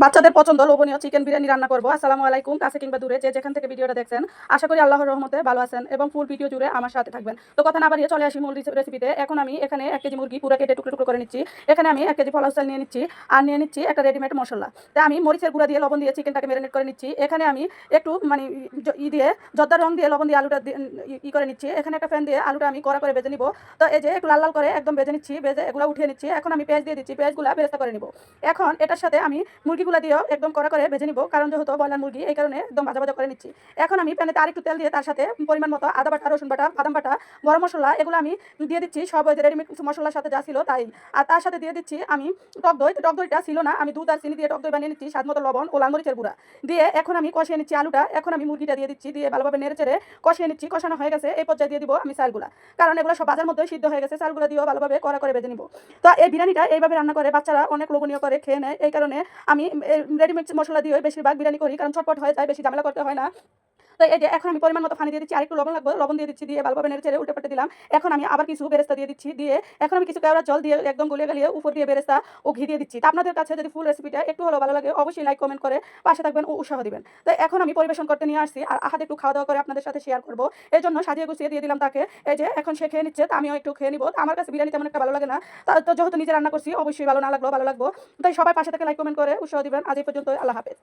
বাচ্চাদের পছন্দ লোভনীয় চিকেন বিরিয়ানি রান্না করবো। আসসালামু আলাইকুম, কাছে কিংবা দূরে যে যেখান থেকে ভিডিওটা দেখছেন, আশা করি আল্লাহর রহমতে ভালো আছেন এবং ফুল ভিডিও জুড়ে আমার সাথে থাকবেন। তো কথা না বাড়িয়ে চলে আসি মূল রেসিপিতে। এখন আমি এখানে 1 কেজি মুরগি পুরো কেটে টুকরো টুকরো করে নিচ্ছি। এখানে আমি 1 কেজি পোলাও চাল নিয়ে নিচ্ছি আর নিয়ে নিচ্ছি একটা রেডিমেড মশলা। তাই আমি মরিচের গুঁড়া দিয়ে লবণ দিয়ে চিকেনটাকে ম্যারিনেট করে নিচ্ছি। এখানে আমি একটু মানে দিয়ে জর্দার রং দিয়ে লবণ দিয়ে আলুটা করে নিচ্ছি। এখানে একটা প্যান দিয়ে আলুটা আমি কড়া করে ভেজে নিব। তো এই যে একটু লাল লাল করে একদম ভেজে নিচ্ছি, ভেজে এগুলো উঠিয়ে নিচ্ছি। এখন আমি পেঁয়াজ দিয়ে দিচ্ছি, পেঁয়াজগুলো বেরেস্তা করে নিব। এখন এটার সাথে আমি মুরগিগুলো দিয়েও একদম কড়া করে ভেজে নিব, কারণ যেহেতু ব্রয়লার মুরগি এই কারণে একদম ভাজা ভাজা করে নিচ্ছি। এখন আমি প্যানেতে আরেকটু তেল দিয়ে তার সাথে পরিমাণ মতো আদা বাটা, রসুন বাটা, বাদাম বাটা, গরম মশলা এগুলো আমি দিয়ে দিচ্ছি। সব ওই যে রেডিমেড মশলার সাথে যা ছিল তাই। আর তার সাথে দিয়ে দিচ্ছি আমি টক দই। টক দইটা ছিল না, আমি দুধ আর চিনি দিয়ে টক দই বানিয়ে নিচ্ছি, স্বাদ মতো লবণ ও লাল মরিচের গুঁড়া দিয়ে এখন আমি কষিয়ে নিচ্ছি আলুটা। এখন আমি মুরগিটা দিয়ে দিচ্ছি, দিয়ে ভালোভাবে নেড়ে চেড়ে কষিয়ে নিচ্ছি। কষানো হয়ে গেছে, এই পর্যায়ে দিয়ে দিব আমি চালগুলা, কারণ এগুলো সব বাজার মধ্যে সিদ্ধ হয়ে গেছে। চালগুলো দিয়েও ভালোভাবে কড়া করে ভেজে নিব। তো এই বিরিয়ানিটা এইভাবে রান্না করে বাচ্চারা অনেক লোভনীয় করে খেয়ে নেয়। এই কারণে আমি রেডিমেড মশলা দিয়ে বেশিরভাগ বিরিয়ানি করি, কারণ চটপট হয়ে যায়, বেশি ঝামেলা করতে হয় না। তো এই যে এখন আমি পরিমাণ মতো পানি দিয়ে দিচ্ছি, আরেকটু লবণ লাগবে, লবণ দিয়ে দিচ্ছি, দিয়ে ভালোভাবে নেড়ে চেড়ে উল্টে পাল্টে দিলাম। এখন আমি আবার কিছু বেরেস্তা দিয়ে দিচ্ছি, দিয়ে এখন আমি কিছু কেওড়া জল দিয়ে একদম গলিয়ে গলিয়ে উপর দিয়ে বেরেস্তা ও ঘি দিয়ে দিচ্ছি। তো আপনাদের কাছে যদি ফুল রেসিপিটা একটু হলেও ভালো লাগে, অবশ্যই লাইক কমেন্ট করে পাশে থাকবেন ও উৎসাহ দিবেন। তো এখন আমি পরিবেশন করতে নিয়ে আসছি, আর আহাদ একটু খাওয়া দাওয়া করে আপনাদের সাথে শেয়ার করবো, এই জন্য সাজিয়ে গুছিয়ে দিয়ে দিলাম তাকে। এই যে এখন সে খেয়ে নিচ্ছে, তো আমিও একটু খেয়ে নিবো। আমার কাছে বিরিয়ানি তেমন একটা ভালো লাগে না, তো যেহেতু নিজে রান্না করছি অবশ্যই ভালো না লাগলো ভালো লাগবো। তাই সবাই পাশে থেকে লাইক কমেন্ট করে উৎসাহ দিবেন। আজ এই পর্যন্ত, আল্লাহ হাফেজ।